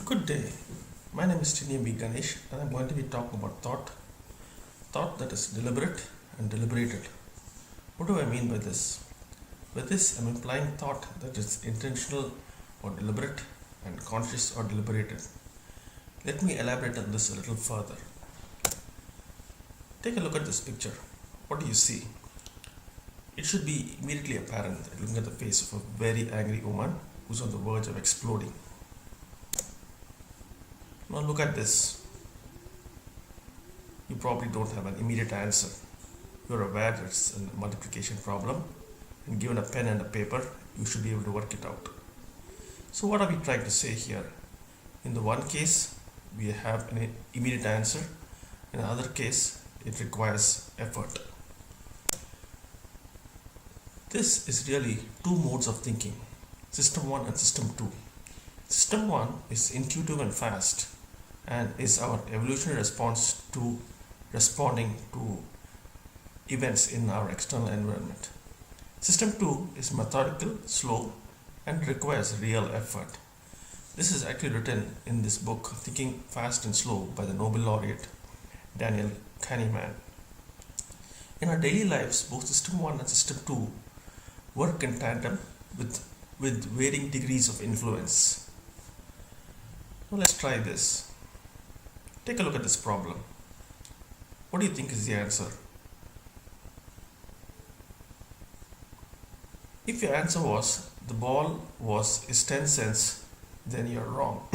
Good day. My name is B. Ganesh and I'm going to be talking about thought that is deliberate and deliberated. What do I mean by this? By this, I'm implying thought that is intentional or deliberate and conscious or deliberated. Let me elaborate on this a little further. Take a look at this picture. What do you see? It should be immediately apparent that looking at the face of a very angry woman who's on the verge of exploding. Now look at this. You probably don't have an immediate answer. You're aware that it's a multiplication problem, and given a pen and a paper, you should be able to work it out. So what are we trying to say here? In the one case, we have an immediate answer. In the other case, it requires effort. This is really two modes of thinking, System 1 and System 2. System 1 is intuitive and fast and is our evolutionary response to responding to events in our external environment. System 2 is methodical, slow, and requires real effort. This is actually written in this book, Thinking Fast and Slow, by the Nobel laureate Daniel Kahneman. In our daily lives, both System 1 and System 2 work in tandem with varying degrees of influence. Now let's try this. Take a look at this problem. What do you think is the answer? If your answer was the ball is 10 cents, then you're wrong.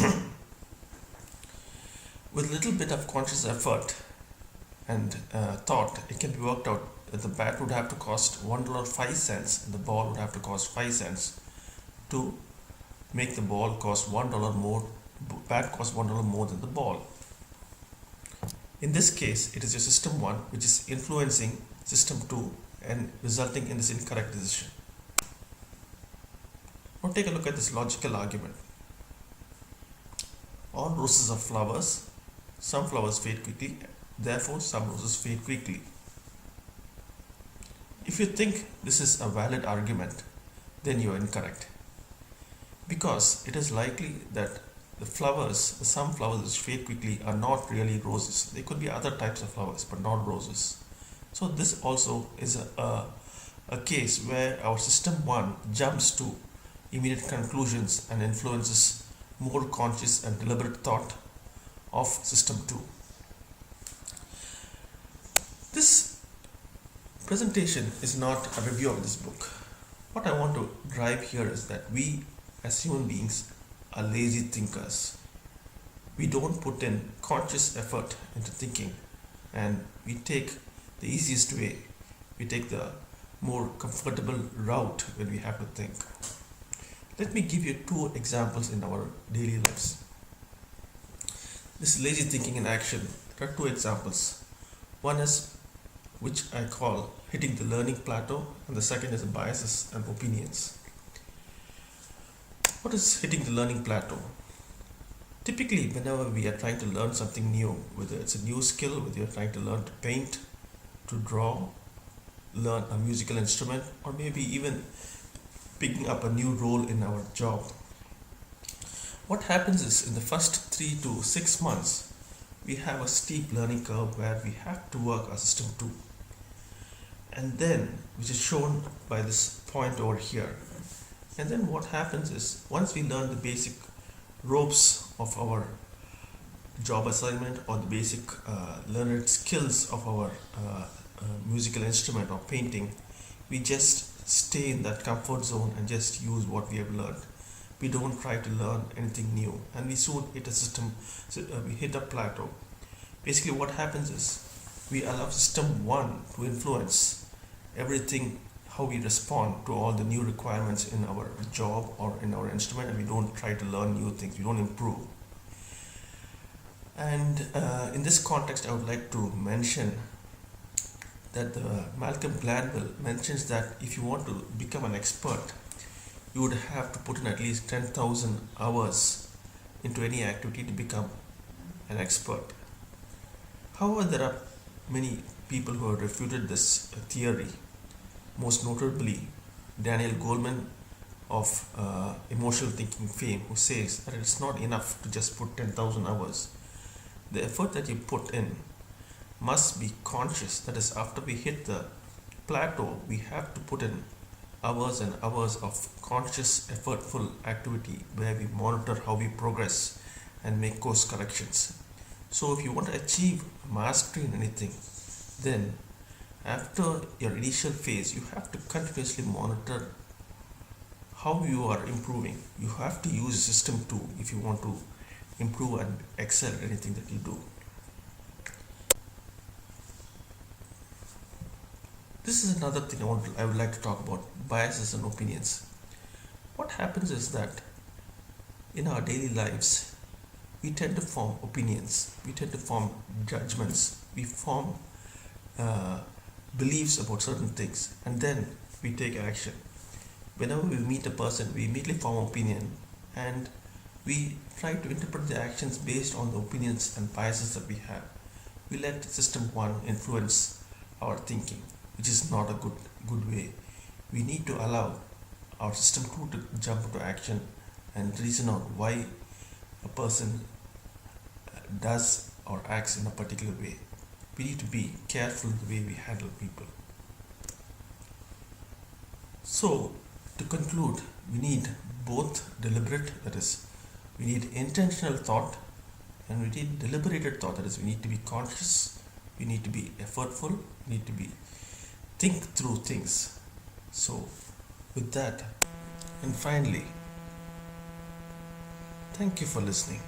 With a little bit of conscious effort and thought, it can be worked out that the bat would have to cost $1.05 and the ball would have to cost 5 cents to make the ball cost $1 more, bat cost $1 more than the ball. In this case, it is your System 1 which is influencing System 2 and resulting in this incorrect decision. Now take a look at this logical argument. All roses are flowers. Some flowers fade quickly, therefore some roses fade quickly. If you think this is a valid argument, then you are incorrect. Because it is likely that some flowers which fade quickly are not really roses. They could be other types of flowers, but not roses. So this also is a case where our System 1 jumps to immediate conclusions and influences more conscious and deliberate thought of System 2. This presentation is not a review of this book. What I want to drive here is that we as human beings are lazy thinkers. We don't put in conscious effort into thinking, and we take the easiest way. We take the more comfortable route when we have to think. Let me give you two examples in our daily lives. This lazy thinking in action. There are two examples. One is which I call hitting the learning plateau, and the second is biases and opinions. What is hitting the learning plateau? Typically, whenever we are trying to learn something new, whether it's a new skill, whether you're trying to learn to paint, to draw, learn a musical instrument, or maybe even picking up a new role in our job, what happens is in the first 3 to 6 months, we have a steep learning curve where we have to work our System 2. And then, which is shown by this point over here. And then what happens is, once we learn the basic ropes of our job assignment or the basic learned skills of our musical instrument or painting, we just stay in that comfort zone and just use what we have learned. We don't try to learn anything new, and we soon hit we hit a plateau. Basically what happens is, we allow System 1 to influence everything, how we respond to all the new requirements in our job or in our instrument, and we don't try to learn new things, we don't improve. And in this context, I would like to mention that Malcolm Gladwell mentions that if you want to become an expert, you would have to put in at least 10,000 hours into any activity to become an expert. However, there are many people who have refuted this theory. Most notably, Daniel Goleman of emotional thinking fame who says that it's not enough to just put 10,000 hours. The effort that you put in must be conscious. That is, after we hit the plateau, we have to put in hours and hours of conscious, effortful activity where we monitor how we progress and make course corrections. So, if you want to achieve mastery in anything, then after your initial phase, you have to continuously monitor how you are improving. You have to use system 2 if you want to improve and excel at anything that you do. This is another thing I would like to talk about: biases and opinions. What happens is that in our daily lives, we tend to form opinions, we tend to form judgments, we form uh, beliefs about certain things, and then we take action. Whenever we meet a person, we immediately form opinion, and we try to interpret the actions based on the opinions and biases that we have. We let system 1 influence our thinking, which is not a good way. We need to allow our system 2 to jump into action and reason out why a person does or acts in a particular way. We need to be careful in the way we handle people. So, to conclude, we need both deliberate, that is, we need intentional thought, and we need deliberated thought, that is, we need to be conscious, we need to be effortful, we need to be think through things. So, with that, and finally, thank you for listening.